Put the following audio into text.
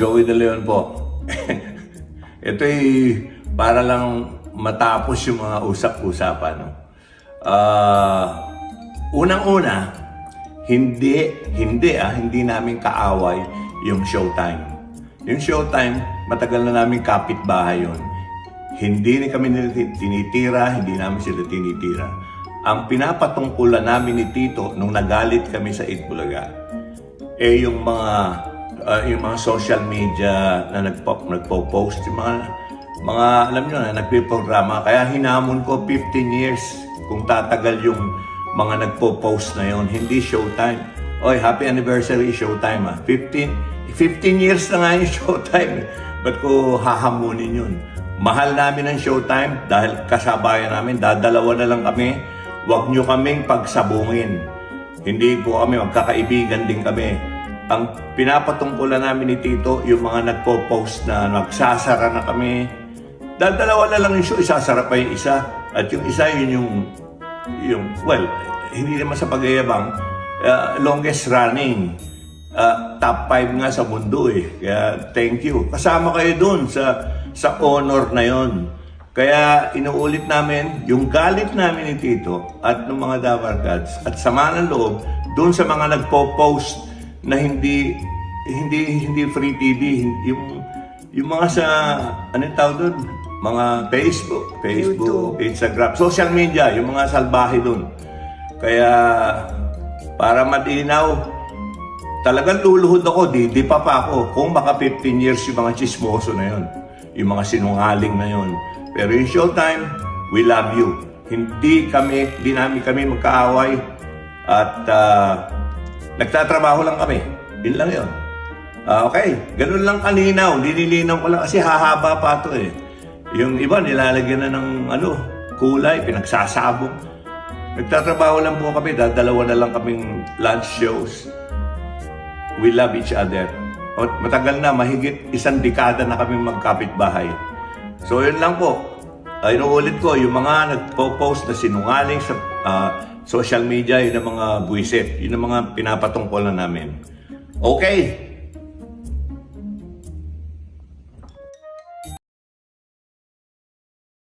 Joey De Leon po. Ito'y para lang matapos yung mga usap-usapan. No? Unang-una, hindi namin kaaway yung Showtime. Yung Showtime, matagal na namin kapitbahay yun. Hindi kami tinitira, hindi namin sila tinitira. Ang pinapatungkulan namin ni Tito nung nagalit kami sa Itbulaga, yung mga social media na nagpo-post, yung mga alam nyo na, nagpiprograma. Kaya hinamon ko 15 years kung tatagal yung mga nagpo-post na yon, hindi Showtime. Oy, happy anniversary Showtime 15 years na nga yung Showtime. Ba't ko hahamunin yun? Mahal namin ang Showtime dahil kasabayan namin, dadalawa na lang kami. Huwag nyo kaming pagsabungin. Hindi po kami, magkakaibigan din kami. Ang pinapatungkulan namin ni Tito, yung mga nagpo-post na magsasara na kami. Dalawa na lang yung show, isasara pa yung isa. At yung isa, yun yung well, hindi naman sa pag-ayabang, longest running. Top 5 nga sa mundo eh. Kaya thank you. Kasama kayo dun sa honor na yon. Kaya inuulit namin yung galit namin ni Tito at ng mga Dabarkads at sama ng loob dun sa mga nagpo-post na hindi free TV, yung mga sa anong tawag doon, mga Facebook, Instagram, social media, yung mga salbahe doon. Kaya para malinaw, talagang luluhod ako, di pa ako kung baka 15 years yung mga chismoso na yon, yung mga sinungaling na yon. Pero yung Showtime, we love you. Hindi namin kami magkaaway at nagtatrabaho lang kami. Yun lang yun. Okay, ganun lang kalinaw. Nililinaw ko lang kasi hahaba pa ito eh. Yung iba nilalagyan na ng kulay, pinagsasabog. Nagtatrabaho lang po kami, dalawa na lang kaming lunch shows. We love each other. Matagal na, mahigit 1 dekada na kami magkapitbahay. So yun lang po. Inuulit ko, yung mga nagpo-post na sinungaling sa social media, yun ang mga buwisit. Yun ang mga pinapatungkol na namin. Okay.